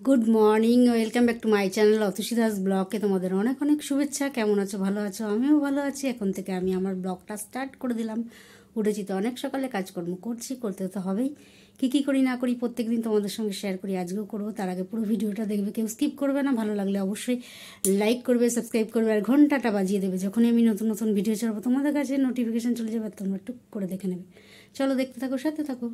Good morning, welcome back to my channel Atushi Das ব্লগে তোমাদের অনেক অনেক শুভেচ্ছা। কেমন আছো? ভালো আছো? আমিও ভালো আছি। এখন থেকে আমি আমার ব্লগটা স্টার্ট করে দিলাম। উঠেছি তো অনেক সকালে, কাজকর্ম করছি, করতে তো হবেই। কী করি না করি প্রত্যেক দিন তোমাদের সঙ্গে শেয়ার করি, আজকেও করবো। তার আগে পুরো ভিডিওটা দেখবে, কেউ স্কিপ করবে না। ভালো লাগলে অবশ্যই লাইক করবে, সাবস্ক্রাইব করবে আর ঘন্টাটা বাজিয়ে দেবে। যখনই আমি নতুন নতুন ভিডিও ছাড়বো তোমাদের কাছে নোটিফিকেশান চলে যাবে, তোমরা টুক করে দেখে নেবে। চলো দেখতে থাকো, সাথে থাকো।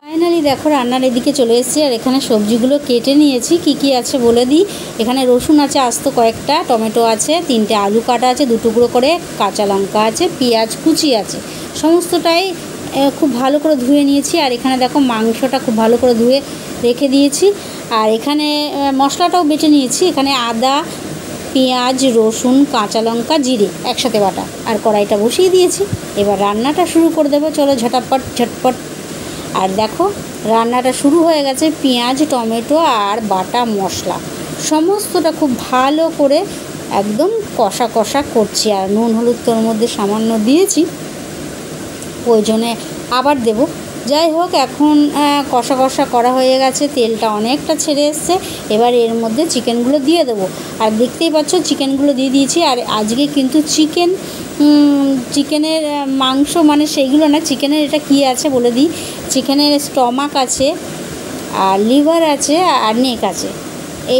ফাইনালি দেখো রান্নার এদিকে চলে এসেছি, আর এখানে সবজিগুলো কেটে নিয়েছি। কি আছে বলে দিই। এখানে রসুন আছে আস্ত কয়েকটা, টমেটো আছে, 3টে আলু কাটা আছে 2 টুকরো করে, কাঁচা লঙ্কা আছে, পেঁয়াজ কুচি আছে। সমস্তটাই খুব ভালো করে ধুয়ে নিয়েছি। আর এখানে দেখো মাংসটা খুব ভালো করে ধুয়ে রেখে দিয়েছি। আর এখানে মশলাটাও বেটে নিয়েছি। এখানে আদা, পেঁয়াজ, রসুন, কাঁচা লঙ্কা, জিরে একসাথে বাটা। আর কড়াইটা বসিয়ে দিয়েছি, এবার রান্নাটা শুরু করে দেবো। চলো ঝটাপট ঝটপট। আর দেখো রান্নাটা শুরু হয়ে গেছে। পেঁয়াজ, টমেটো আর বাটা মশলা সমস্তটা খুব ভালো করে একদম কষা কষা করছি। আর নুন হলুদ তোর মধ্যে সামান্য দিয়েছি, প্রয়োজনে আবার দেব। যাই হোক, এখন কষা কষা করা হয়ে গেছে, তেলটা অনেকটা ছেড়ে এসছে। এবার এর মধ্যে চিকেনগুলো দিয়ে দেবো। আর দেখতেই পাচ্ছ চিকেনগুলো দিয়ে দিয়েছি। আর আজকে কিন্তু চিকেনের মাংস মানে সেইগুলো না, চিকেনের এটা কী আছে বলে দিই। চিকেনের স্টমাক আছে, আর লিভার আছে, আর নেক আছে।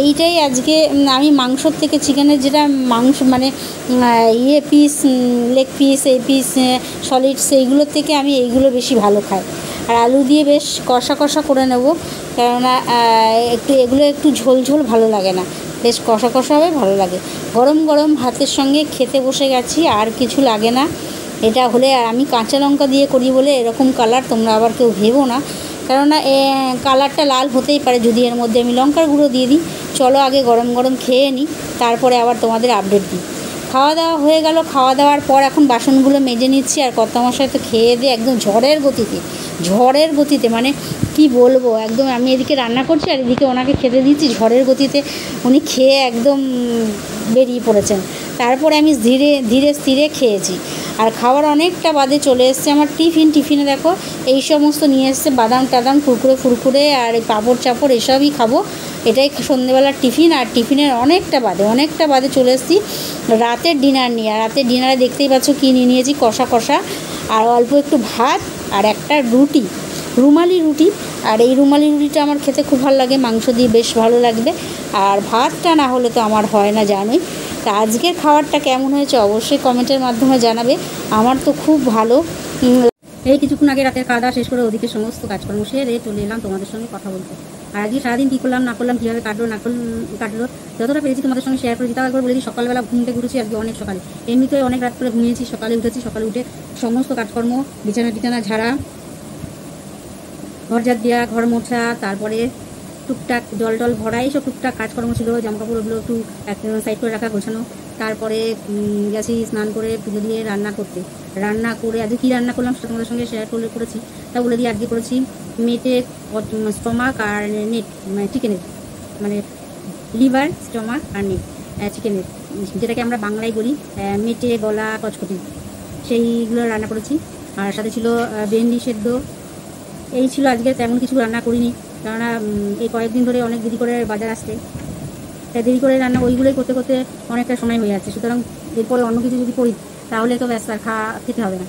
এইটাই আজকে আমি মাংসর থেকে চিকেনের যেটা মাংস মানে পিস, লেগ পিস, এই পিস, সলিড, সেইগুলোর থেকে আমি এইগুলো বেশি ভালো খাই। আর আলু দিয়ে বেশ কষা কষা করে নেব, কেননা এগুলো একটু ঝোল ঝোল ভালো লাগে না, বেশ কষা কষা হবে, ভালো লাগে। গরম গরম ভাতের সঙ্গে খেতে বসে গেছি, আর কিছু লাগে না। এটা হলে, আর আমি কাঁচা লঙ্কা দিয়ে করি বলে এরকম কালার, তোমরা আবার কেউ ভেবো না, কেননা কালারটা লাল হতেই পারে যদি এর মধ্যে আমি লঙ্কার গুঁড়ো দিয়ে দিই। চলো আগে গরম গরম খেয়ে নিই, তারপরে আবার তোমাদের আপডেট দিই। খাওয়া দাওয়া হয়ে গেল। খাওয়া দাওয়ার পর এখন বাসনগুলো মেজে নিচ্ছি। আর কর্তামশাই তো খেয়ে দিয়ে একদম ঝড়ের গতিতে মানে কি বলবো, একদম আমি এদিকে রান্না করছি আর এদিকে ওনাকে খেতে দিচ্ছি। ঝড়ের গতিতে উনি খেয়ে একদম বেরিয়ে পড়েছেন। তারপরে আমি ধীরে ধীরে স্থিরে খেয়েছি। আর খাওয়ার অনেকটা বাদে চলে এসছে আমার টিফিনে দেখো এই সমস্ত নিয়ে এসছে, বাদাম টাদাম, ফুরকুরে আর পাঁপড় চাপড় এসবই খাবো। এটাই সন্ধ্যেবেলার টিফিন। আর টিফিনের অনেকটা বাদে চলে এসেছি রাতের ডিনার নিয়ে। আর রাতের ডিনারে দেখতেই পাচ্ছ কী নিয়ে নিয়েছি, কষা কষা আর অল্প একটু ভাত আর একটা রুমালি রুটি। আর এই রুমালি রুটিটা আমার খেতে খুব ভালো লাগে, মাংস দিয়ে বেশ ভালো লাগবে। আর ভাতটা না হলে তো আমার হয় না, জানোই। তা আজকের খাবারটা কেমন হয়েছে অবশ্যই কমেন্টের মাধ্যমে জানাবে। আমার তো খুব ভালো। এই কিছুক্ষণ আগে রাতের খাওয়া দাওয়া শেষ করে ওদিকে সমস্ত কাজকর্ম সেরে চলে এলাম তোমাদের সঙ্গে কথা বলতে। আর আজকে সারাদিন কী করলাম না করলাম, কীভাবে কাটলো যতটা পেরেছি তোমাদের সঙ্গে শেয়ার করেছি। তাও একবার বলে দিই, সকালবেলা ঘুম থেকে উঠেছি আজকে অনেক সকালে, এমনিতে অনেক রাত করে ঘুমিয়েছি। সকালে উঠে সমস্ত কাজকর্ম, বিছানা ঝাড়া, ঘর ঝাড় দেওয়া, ঘর মোছা, তারপরে টুকটাক জল ভরা, এইসব টুকটাক কাজকর্ম ছিল। জামাকাপড় ওগুলো একটু সাইড করে রাখা, গোছানো। তারপরে গেছি স্নান করে পুজো দিয়ে রান্না করে আজকে কী রান্না করলাম সেটা তোমাদের সঙ্গে শেয়ার করেছি। তা বলে দিয়ে আজকে করেছি মেটে স্টমাক আর নেট, মানে চিকেনের, মানে লিভার, স্টমাক আর নেট চিকেনের, যেটাকে আমরা বাংলায় বলি মেটে গলা কচকটি, সেইগুলো রান্না করেছি। আর সাথে ছিল ভেন্ডি সেদ্ধ। এই ছিল আজকে, তেমন কিছু রান্না করিনি, কেননা এই কয়েকদিন ধরে অনেক দেরি করে বাজার আসতে, তাই দেরি করে রান্না ওইগুলোই করতে করতে অনেকটা সময় হয়ে যাচ্ছে। সুতরাং এরপরে অন্য কিছু যদি করি তাহলে তো ব্যস্ত, আর খেতে হবে না,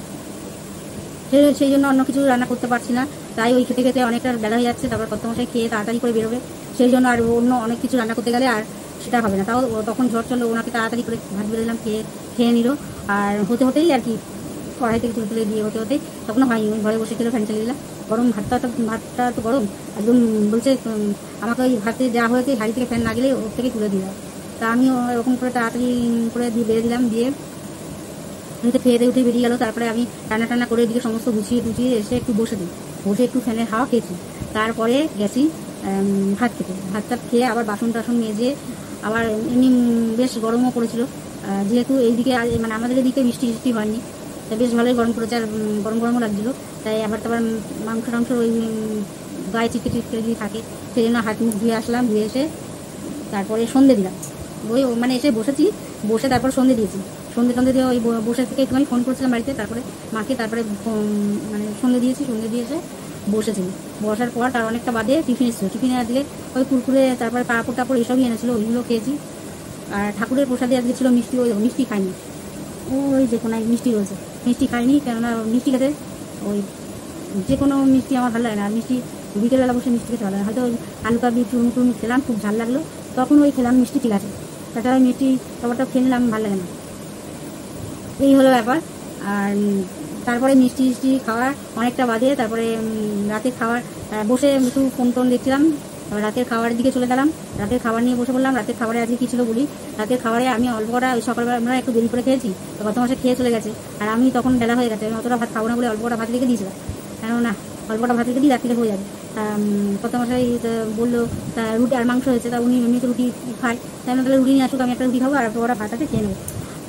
সেই জন্য অন্য কিছু রান্না করতে পারছি না। তাই ওই খেতে অনেকটা বেলা হয়ে যাচ্ছে। তারপর কর্তামশাই খেয়ে তাড়াতাড়ি করে বেরোবে, সেই জন্য আর অন্য অনেক কিছু রান্না করতে গেলে আর সেটা হবে না। তাও তখন ঝড় চললো, ওনাকে তাড়াতাড়ি করে ভাত বেড়ে দিলাম, খেয়ে নিল। আর হতেই আর কি কড়াই থেকে তুলে দিয়ে হতেই তখনও হয়নি, ওই ঘরে বসে ছিল, ফ্যান চালিয়ে দিলাম। গরম ভাতটা তো গরম একদম, বলছে আমাকে ওই ভাতে যা হয়েছে হাঁড়ি থেকে ফ্যান না গেলে ওর থেকে তুলে দিলাম। তা আমিও এরকম করে তাড়াতাড়ি করে বেড়ে দিলাম, দিয়ে খেয়ে উঠে বেরিয়ে গেলো। তারপরে আমি রান্না করে এদিকে সমস্ত গুছিয়ে এসে একটু বসে একটু ফ্যানের হাওয়া খেয়েছি। তারপরে গেছি ভাতটা খেয়ে আবার বাসন টাসন মেজে, আবার এমনি বেশ গরমও পড়েছিল, যেহেতু এইদিকে মানে আমাদের এদিকে বৃষ্টি হয়নি, তাই বেশ ভালোই গরম পড়েছে। আর গরমও লাগছিলো, তাই আবার মাংস টাংস ওই গায়ে চিটকে যদি থাকে, সেই জন্য হাত মুখ ধুয়ে আসলাম। ধুয়ে এসে তারপরে সন্ধে দিলাম। মানে এসে বসে তারপর সন্ধে দিয়েছি। সন্ধে দিয়ে ওই বসে থেকে একটুখানি ফোন করছিলাম বাড়িতে, তারপরে মাকে, তারপরে মানে সন্ধে দিয়েছি। সন্ধে দিয়েছে বসেছিল। বসার পর তার অনেকটা বাদে টিফিন এসেছিলো, টিফিনে আজকে ওই কুরকুরে তারপরে পাঁপড় টাপড় এইসবই এনেছিলো, ওইগুলো খেয়েছি। আর ঠাকুরের প্রসাদে আজকে ছিল মিষ্টি, ওই মিষ্টি খাইনি, ওই যে কোনো মিষ্টি রয়েছে, মিষ্টি খাইনি, কেননা মিষ্টি খেতে ওই যে কোনো মিষ্টি আমার ভালো লাগে না। আর মিষ্টি বিকেলবেলা বসে মিষ্টি খেতে ভালো লাগে, হয়তো আলু কাবলি চুরমু টুরমু খেলাম, খুব ঝাল লাগলো, তখন ওই খেলাম মিষ্টি, ঠিক আছে। তাছাড়া মিষ্টি খাবারটা খেয়ে নিলাম, ভালো লাগে না, এই হলো ব্যাপার। আর তারপরে মিষ্টি মিষ্টি খাওয়ার অনেকটা বাদে তারপরে রাতের খাবার বসে একটু ফোন টোন দেখছিলাম। রাতের খাবারের দিকে চলে গেলাম, রাতের খাবার নিয়ে বসে বললাম। রাতের খাবারে আজকে কী ছিল বলি, রাতের খাবারে আমি অল্প কটা ওই সকালবেলা আমরা একটু দেরি করে খেয়েছি, তো গত মাসে খেয়ে চলে গেছে, আর আমি তখন বেলা হয়ে গেছে, আমি অতটা ভাত খাবো না বলে অল্প কটা ভাত রেখে দিয়েছিলাম, কেন না অল্প কটা ভাত রেখে দিই, রাত্রিতে হয়ে যাবে। কত মাসাই বললো তা রুটি আর মাংস হয়েছে, তা উনি এমনি তো রুটি খায়, তাই না, তাহলে রুটি নিয়ে আসুক, আমি একটা রুটি খাবো আর অল্প কটা ভাত আছে খেয়ে নেবো।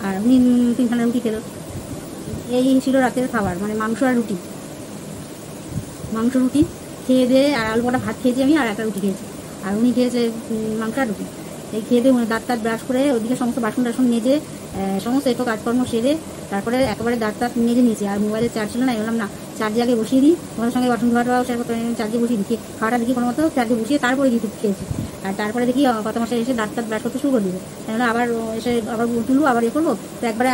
আর উনি 3খানা রুটি খেলো। এই ছিল রাতের খাবার, মানে মাংস আর রুটি, মাংস রুটি খেয়ে দিয়ে, আর আলু কটা ভাত খেয়েছি আমি, আর একটা রুটি খেয়েছি, আর উনি খেয়েছে মাংস আর রুটি। এই খেয়ে দিয়ে দাঁত টাত ব্রাশ করে ওদিকে সমস্ত বাসন টাসন মেজে সমস্ত একটু কাজকর্ম সেরে তারপরে একেবারে দাঁত টাত মেজে নিয়েছি। আর মোবাইলে চার্জ ছিল না, বললাম না চার্জে আগে বসিয়ে দিই, তোমাদের সঙ্গে বাসন ধোয়াটাও শেয়ার করতে চার্জে বসিয়ে দিই, খাওয়াটা দেখি কোনো মতো চার্জে বসিয়ে তারপরে দিই খেয়েছি। আর তারপরে দেখি কত মাসে এসে দাঁত টাত ব্রাশ করতে শুরু করে দিবে, তাহলে আবার এসে আবার তুলবো, আবার করবো, তো একবারে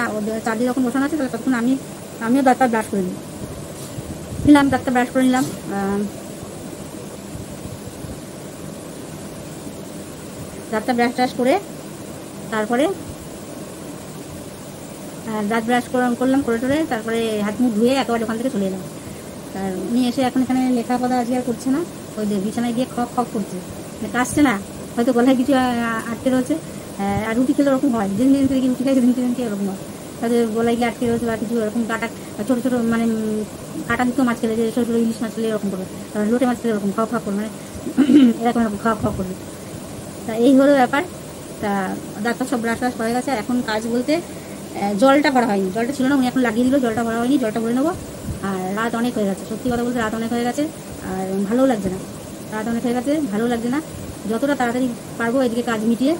চার্জে যখন বসানো আছে তাহলে তখন আমিও দাঁতটা ব্রাশ করে নিলাম, দাঁতটা ব্রাশ করে নিলাম। দাঁতটা ব্রাশ ট্রাশ করে তারপরে দাঁত ব্রাশ করলাম, করে টোরে তারপরে হাত মুখ ধুয়ে একেবারে ওখান থেকে চলে এলাম। আর উনি এসে এখন এখানে লেখাপড়া আজকে আর করছে না, ওই যে বিছানায় গিয়ে খক খক করছে, কাশছে না, হয়তো গলায় কিছু আটকে রয়েছে। আর রুটি খেলে ওরকম হয়, যেদিন থেকে রুটি খাই সেদিন এরকম হয়, হয়তো গলায় গিয়ে আটকে রয়েছে বা কিছু এরকম কাটা ছোটো ছোটো মানে কাটা দিত মাছ খেলে, যে ছোটো ছোটো ইলিশ মাছ খেলে এরকম করবে, লোটে মাছ খেলে এরকম খাওয়া খাওয়া করবে, মানে এরকম খাওয়া খাওয়া করবে। তা এই হলো ব্যাপার। তা ডাক্তার সব ব্রাশ ব্রাশ হয়ে গেছে, আর এখন কাজ বলতে জলটা ভরা হয়নি, জলটা ছিল না, উনি এখন লাগিয়ে দিল, জলটা ভরা হয়নি, জলটা ভরে নেবো। আর রাত অনেক হয়ে গেছে, সত্যি কথা বলতে রাত অনেক হয়ে গেছে, আর ভালোও লাগছে না, রাত অনেক হয়ে গেছে, ভালো লাগছে না। যতটা তাড়াতাড়ি পারবো এদিকে কাজ মিটিয়ে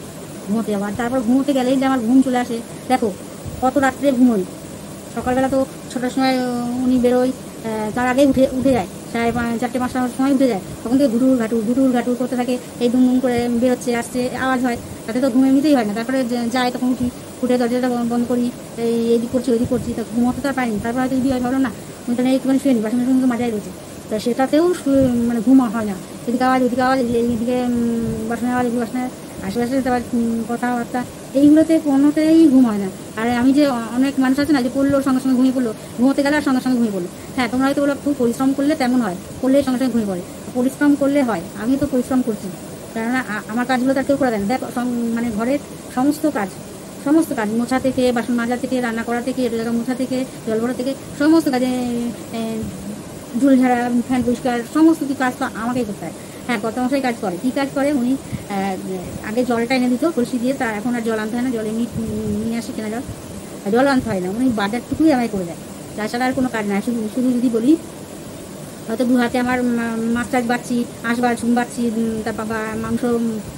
ঘুমোতে যাবো। আর তারপর ঘুমোতে গেলেই যে আমার ঘুম চলে আসে, দেখো কত রাত্রে ঘুমোই, সকালবেলা তো 6টার সময় উনি বেরোয়, তার আগেই উঠে যায়, 4:30-5টার সময় উঠে যায়, তখন থেকে ঘুটুর ঘাটুর করতে থাকে, এই দুম করে বেরোচ্ছে আসছে আওয়াজ হয়, তাতে তো ঘুম এমনিতেই হয় না। তারপরে যায়, তখন উঠে দরজাটা বন্ধ করি, এইদিক করছি ওইদিক করছি, তো ঘুমোতে তো আর পারিনি। তারপর হয়তো যদি হয় ভালো না, উনি একটুখানি শুয়ে নি, বাসন তো মাজাই রয়েছে, তো সেটাতেও মানে ঘুম হয় না, এদিকে আওয়াজ ওদিকে আওয়াজ, এইদিকে বাসনের আওয়াজ, এদিকে বাসনের আশেপাশে আবার কথাবার্তা, এইগুলোতে কোনোতেই ঘুম হয় না। আর আমি যে অনেক মানুষ আছে না, যে পড়লো সঙ্গে সঙ্গে ঘুমিয়ে পড়লো, ঘুমোতে গেলে আর সঙ্গে সঙ্গে ঘুমিয়ে পড়লো। হ্যাঁ, তোমরা হয়তো বলো খুব পরিশ্রম করলে তেমন হয়, করলে সঙ্গে সঙ্গে ঘুমিয়ে পড়ে, পরিশ্রম করলে হয়, আমি তো পরিশ্রম করছি, কেননা আমার কাজগুলো তার কেউ করে দেয় না। দেখ মানে ঘরের সমস্ত কাজ মোছা থেকে, বাসন মাজা থেকে, রান্না করা থেকে, জায়গা মোছা থেকে, জল ভরা থেকে, সমস্ত কাজে ঝুল ঝাড়া, ফ্যান পরিষ্কার, সমস্ত কি কাজ তো আমাকেই করতে হয়। হ্যাঁ, গত মাসেই কাজ করে, কী কাজ করে উনি, আগে জলটা এনে দিত কলসি দিয়ে, তা এখন আর জল আনতে হয় না, জল এমনি নিয়ে আসে কেনা জল আনতে হয় না, উনি বাজারটুকুই আমায় করে দেয়, তাছাড়া আর কোনো কাজ নাই। শুধু যদি বলি হয়তো 2 হাতে আমার মাছ টাছ বাচ্ছি, বাচ্ছি, তারপর মাংস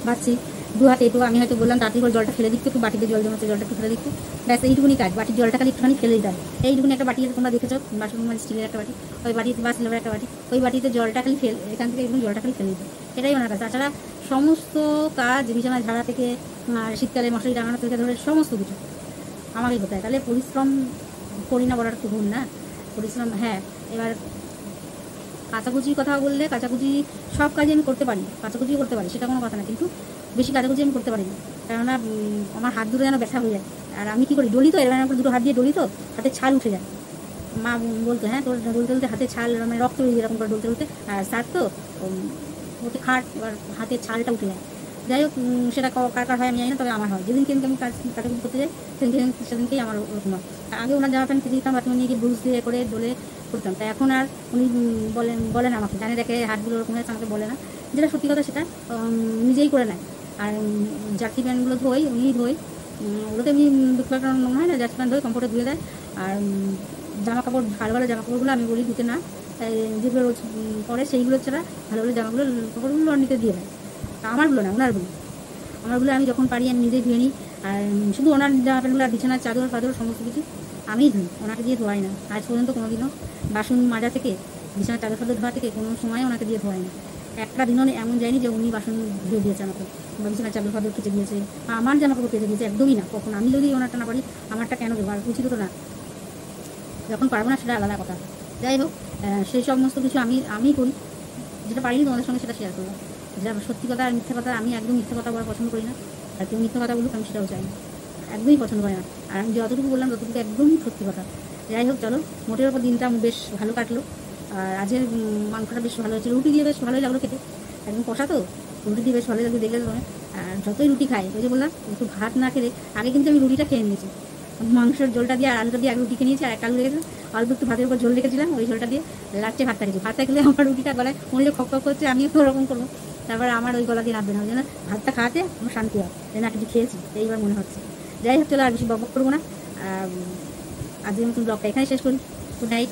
বাচ্ছি 2 হাতে, একটু আমি হয়তো বললাম তাড়াতাড়ি করে জলটা ফেলে দিতে, একটু বাটিতে জল জমাতে, জলটা একটু ফেলে দিতে, ব্যাস এইটুকুনি কাজ। বাটির জলটা খালি একটুখানি ফেলে দিতে হয়, এইটুকুনি একটা বাটি তোমরা দেখেছো, বাসন মানে স্টিলের একটা বাটি, ওই বাটিতে বা সিলভারের একটা বাটি, ওই বাটিতে জলটা খালি এখান থেকে একদম জলটা খালি ফেলে দিতে, এটাই ওনার কাজ। তাছাড়া সমস্ত কাজ বিছানা ঝাড়া থেকে, শীতকালে মশারি টাঙানো থেকে ধরে সমস্ত কিছু আমাকেই করতে হয়। তাহলে পরিশ্রম করি না বলার তো ভুল না, পরিশ্রম। হ্যাঁ, এবার কাচাকুচির কথা বললে, কাচাকুচি সব কাজই আমি করতে পারি, কাচাকুচিও করতে পারি, সেটা কোনো কথা না, কিন্তু বেশি কাচাকুচি আমি করতে পারি না, কেননা আমার হাত দুটো যেন ব্যথা হয়ে যায়। আর আমি কী করি, ডলি তো, এবার দুটো হাত দিয়ে ডলি তো, হাতে ছাল উঠে যায়। মা বলতো, হ্যাঁ তোর ডলতে হাতে ছাল, মানে রক্ত বেরিয়ে এরকম করে ডলতে, আর সার তো ওতে খাট, এবার হাতের ছালটা উঠে যায়। যাই হোক, সেটা কার হয় আমি জানি না, তবে আমার হয়। যেদিনকে আমি কাটাকুটি করতে যাই সেদিনকেই আমার ওরকম হয়। আগে ওনার জামা প্যান্ট কেটে দিতাম, বাথরুমে নিয়ে গিয়ে ব্রুশ দিয়ে করে ডলে করতাম, তাই এখন আর উনি বলেন আমাকে, জানে দেখে হাতগুলো ওরকম হয়েছে, আমাকে বলে না, যেটা সত্যি কথা সেটা নিজেই করে নেয়। আর জার্সি প্যান্টগুলো উনিই ধোয়, ওগুলোতে এমনি দুপুর মনে হয় না, জার্সি প্যান্ট ধোয়, কমফোর্টে ধুয়ে দেয়। আর জামা কাপড়, ভালো ভালো জামা কাপড়গুলো আমি বলি ধুতে না, যেগুলো রোজ পরে সেইগুলো ছাড়া ভালো ভালো কাপড়গুলো নিতে দিয়ে দেয়। আমারগুলো না, আমারগুলো আমি যখন পারি আমি নিজেই ধুয়ে নিই। আর শুধু ওনার জামা প্যান্টগুলো আর বিছানার চাদর সমস্ত কিছু আমিই ধুই, ওনাকে দিয়ে ধোয়াই না আজ পর্যন্ত কোনোদিনও। বাসন মাজা থেকে বিছানার চাদর ফাদর ধোয়া থেকে কোনো সময় ওনাকে দিয়ে ধোয়ায় না। একটা দিনও এমন যায়নি যে উনি বাসন ধুয়ে দিয়েছে আমাকে, বা বিছানার চাদর ফাদর কেচে দিয়েছে, বা আমার জামা কাপড় কেচে দিয়েছে, একদমই না। কখন আমি যদি ওনারটা না পারি, আমারটা কেন দেবো? আর উচিত তো না। যখন পারবো না সেটা আলাদা কথা। যাই হোক, সেই সমস্ত কিছু আমি করি। যেটা পারিনি তোমাদের সঙ্গে সেটা শেয়ার করবো। যেটা সত্যি কথা আর মিথ্যা কথা, আমি একদম মিথ্যা কথা বলা পছন্দ করি না। আর কেউ মিথ্যা কথা বলুক, আমি সেটাও চাই না, একদমই পছন্দ করে না। আর আমি যতটুকু বললাম ততটুকু একদমই সত্যি কথা। যাই হোক, চলো, মোটের ওপর দিনটা বেশ ভালো কাটলো। আর আজকের মাংসটা বেশ ভালো হয়েছিল, রুটি দিয়ে বেশ ভালোই লাগলো খেতে। একদম কষা তো, রুটি দিয়ে বেশ ভালোই লাগলো, দেখলে তো। আর যতই রুটি খাই, ওই যে বললাম একটু ভাত না খেলে, আগে কিন্তু আমি রুটিটা খেয়ে নিয়েছি। মাংসের ঝোলটা দিয়ে আর আলুটা দিয়ে আগে রুটি খেয়ে নিয়েছি, আর একটা আলু রেখেছিলাম, অল্প একটু ভাতের উপর ঝোল রেখেছিলাম, ওই ঝোলটা দিয়ে লাস্টে ভাতটা খেয়েছি। ভাতটা খেলে আমার রুটিটা গলায় মনে খক খক করছে, আমিও তো ওরকম করবো। তারপরে আমার ওই গলা দিয়ে নামবে না, ওই জন্য ভাতটা খাওয়াতে আমার শান্তি হয়, যে না কিছু খেয়েছি, এইবার মনে হচ্ছে। যাই হোক, চলো আর বেশি বকবক করবো না। আজকের মতন ব্লগটা এখানে শেষ করি। Good night.